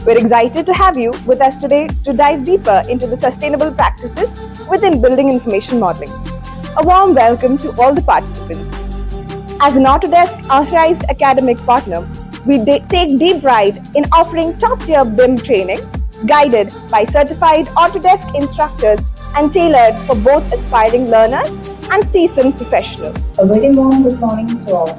We're excited to have you with us today to dive deeper into the sustainable practices within building information modeling. A warm welcome to all the participants. As an Autodesk authorized academic partner, we take deep pride in offering top-tier BIM training, guided by certified Autodesk instructors and tailored for both aspiring learners and seasoned professionals. A very warm good morning to all.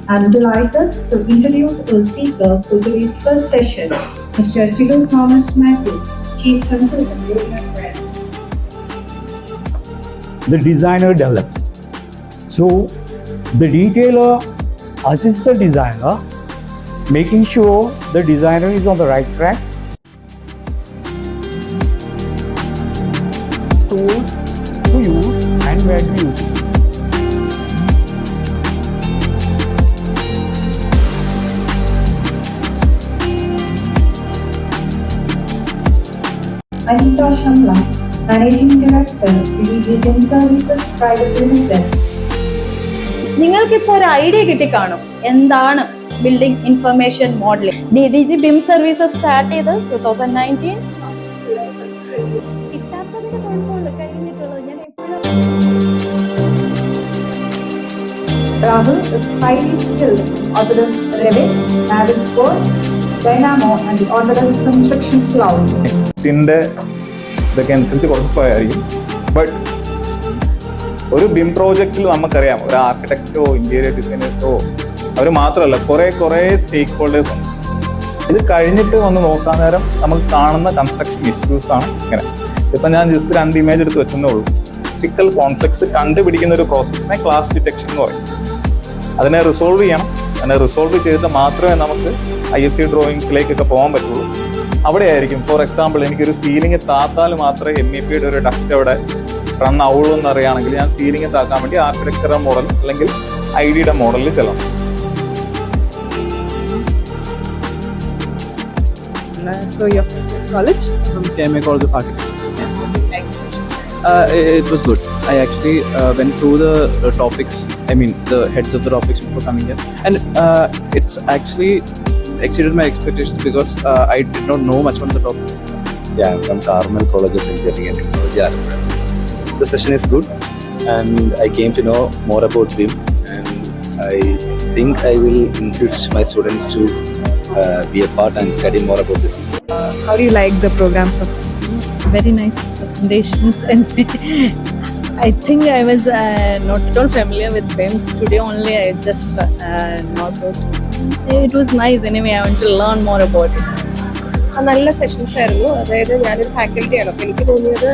I'm delighted to introduce our speaker for today's first session, Mr. Tilu Thomas Matthew, Chief Consultant, Roadmap Press. The designer develops. So, the detailer assists the designer, making sure the designer is on the right track. Tools to use and where to use it. Anita Shamla, Managing Director, DDG BIM Services Private Limited. നിങ്ങൾക്കിപ്പോൾ ഒരു idea കിട്ടിക്കാണും എന്താണ് building information modelling. DDG BIM services start ചെയ്ത് 2019. കിട്ടാത്തതിന് കുഴപ്പമുണ്ട്, കഴിഞ്ഞിട്ടുള്ളത് ഞാൻ Rahul is highly skilled in Autodesk Revit, Navisworks, Dynamo and the Autodesk Construction Cloud. ഇതൊക്കെ അനുസരിച്ച് കുറച്ച് പോയായിരിക്കും. ബട്ട് ഒരു BIM പ്രോജക്റ്റിൽ നമുക്കറിയാം, ഒരു ആർക്കിടെക്റ്റോ ഇന്റീരിയർ ഡിസൈനേഴ്സോ അവർ മാത്രമല്ല, കുറേ സ്റ്റേക്ക് ഹോൾഡേഴ്സ് ഉണ്ട്. ഇത് കഴിഞ്ഞിട്ട് വന്ന് നോക്കാൻ നേരം നമുക്ക് കാണുന്ന കൺസ്ട്രക്ഷൻ ഇഷ്യൂസ് ആണ് ഇങ്ങനെ. ഇപ്പം ഞാൻ ജസ്റ്റ് 2 ഇമേജ് എടുത്ത് വെച്ചെന്നേ ഉള്ളൂ. ഫിസിക്കൽ കോൺഫ്ലിക്ട്സ് കണ്ടുപിടിക്കുന്ന ഒരു പ്രോസസ്സിനെ ക്ലാസ് ഡിറ്റക്ഷൻ എന്ന് പറയും. അതിനെ റിസോൾവ് ചെയ്യണം. അതിനെ റിസോൾവ് ചെയ്തിട്ട് മാത്രമേ നമുക്ക് ISC ഡ്രോയിങ്സിലേക്കൊക്കെ പോകാൻ പറ്റുള്ളൂ. അവിടെ ആയിരിക്കും, ഫോർ എക്സാമ്പിൾ, എനിക്കൊരു സീലിംഗ് താത്താൽ മാത്രമേ MEPയുടെ ഒരു ഡക്റ്റ് അവിടെ റൺ ആവുള്ളൂ എന്ന് അറിയുകയാണെങ്കിൽ ഞാൻ സീലിംഗ് താക്കാൻ വേണ്ടി ആർക്കിടെക്ചറൽ മോഡൽ അല്ലെങ്കിൽ IDയുടെ മോഡലിൽ ചെല്ലണം. So your college? From KMA College of Architecture. It was good. I actually went through the topics. I mean, the heads of the topics before coming here, and it's actually exceeded my expectations because I did not know much on the topic. Yeah, I'm from Carmel College of Engineering and Technology. The session is good, and I came to know more about BIM, and I think I will insist my students to be a part and study more about this. How do you like the programs of? very nice presentations and I think I was not at all familiar with BIM. Today only I just know about it. It was nice anyway. I want to learn more about it. നല്ല sessions ആയിരുന്നു. അതായത് ഞാനൊരു ഫാക്കൽറ്റിയാണ്. അപ്പോൾ എനിക്ക് തോന്നിയത്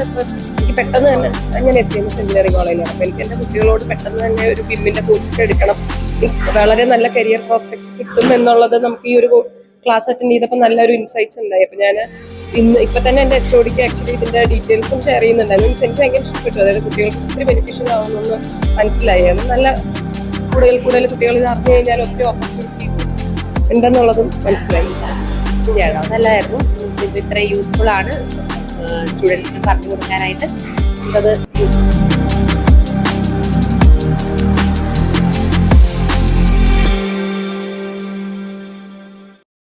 എനിക്ക് പെട്ടെന്ന് തന്നെ, ഞാൻ SEMS എഞ്ചിനീയറിംഗ് കോളേജിലാണ്. അപ്പോൾ എനിക്ക് എൻ്റെ കുട്ടികളോട് പെട്ടെന്ന് തന്നെ ഒരു BIM-ന്റെ കോഴ്സ് എടുക്കണം, വളരെ നല്ല കരിയർ പ്രോസ്പെക്ട്സ് കിട്ടും എന്നുള്ളത് നമുക്ക് ഈ ഒരു ക്ലാസ് അറ്റൻഡ് ചെയ്തപ്പോൾ നല്ലൊരു ഇൻസൈറ്റ്സ് ഉണ്ടായി. അപ്പോൾ ഞാൻ ഇപ്പം തന്നെ എൻ്റെ HODക്ക് ആക്ച്വലി ഇതിൻ്റെ ഡീറ്റെയിൽസും ഷെയർ ചെയ്യുന്നുണ്ടായിരുന്നു. മീൻസ് എനിക്ക് ഭയങ്കര ഇഷ്ടപ്പെട്ടു. അതായത് കുട്ടികൾക്ക് ഒത്തിരി ബെനിഫിഷ്യൽ ആവുമെന്ന് മനസ്സിലായി. അത് നല്ല കൂടുതൽ കുട്ടികൾ ഇത് അറിഞ്ഞു കഴിഞ്ഞാൽ ഒത്തിരി ഓപ്പർച്യൂണിറ്റീസ് ഉണ്ടെന്നുള്ളതും മനസ്സിലായി. നല്ലതായിരുന്നു. ഇത് ഇത്ര യൂസ്ഫുൾ ആണ് സ്റ്റുഡൻസിന് പറഞ്ഞു കൊടുക്കാനായിട്ട്. അത് യൂസ്ഫുൾ.